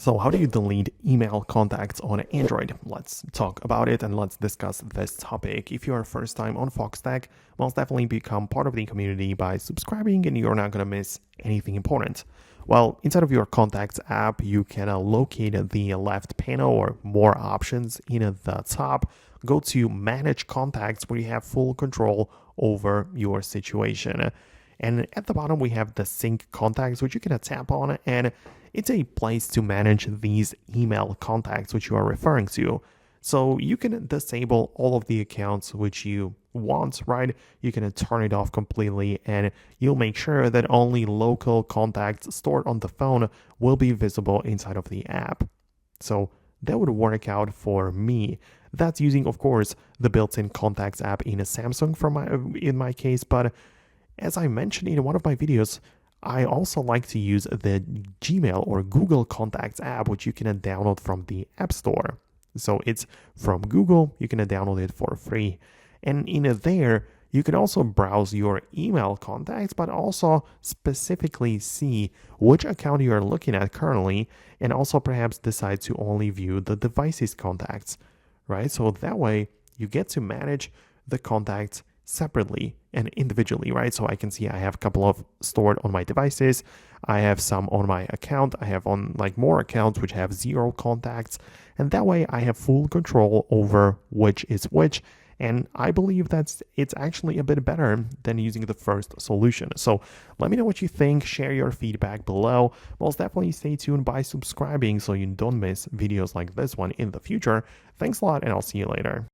So how do you delete email contacts on Android? Let's talk about it and let's discuss this topic. If you are first time on Foxtecc, most definitely become part of the community by subscribing and you're not going to miss anything important. Well, inside of your contacts app, you can locate the left panel or more options in the top. Go to manage contacts where you have full control over your situation. And at the bottom, we have the sync contacts, which you can tap on, and it's a place to manage these email contacts which you are referring to. So you can disable all of the accounts which you want, right? You can turn it off completely and you'll make sure that only local contacts stored on the phone will be visible inside of the app. So that would work out for me. That's using, of course, the built-in contacts app in a Samsung in my case, but as I mentioned in one of my videos, I also like to use the Gmail or Google Contacts app, which you can download from the App Store. So it's from Google, you can download it for free. And in there, you can also browse your email contacts, but also specifically see which account you are looking at currently, and also perhaps decide to only view the device's contacts, right? So that way you get to manage the contacts separately and individually, right? So I can see I have a couple of stored on my devices. I have some on my account. I have on like more accounts which have 0 contacts. And that way I have full control over which is which. And I believe that it's actually a bit better than using the first solution. So let me know what you think. Share your feedback below. Most definitely stay tuned by subscribing so you don't miss videos like this one in the future. Thanks a lot and I'll see you later.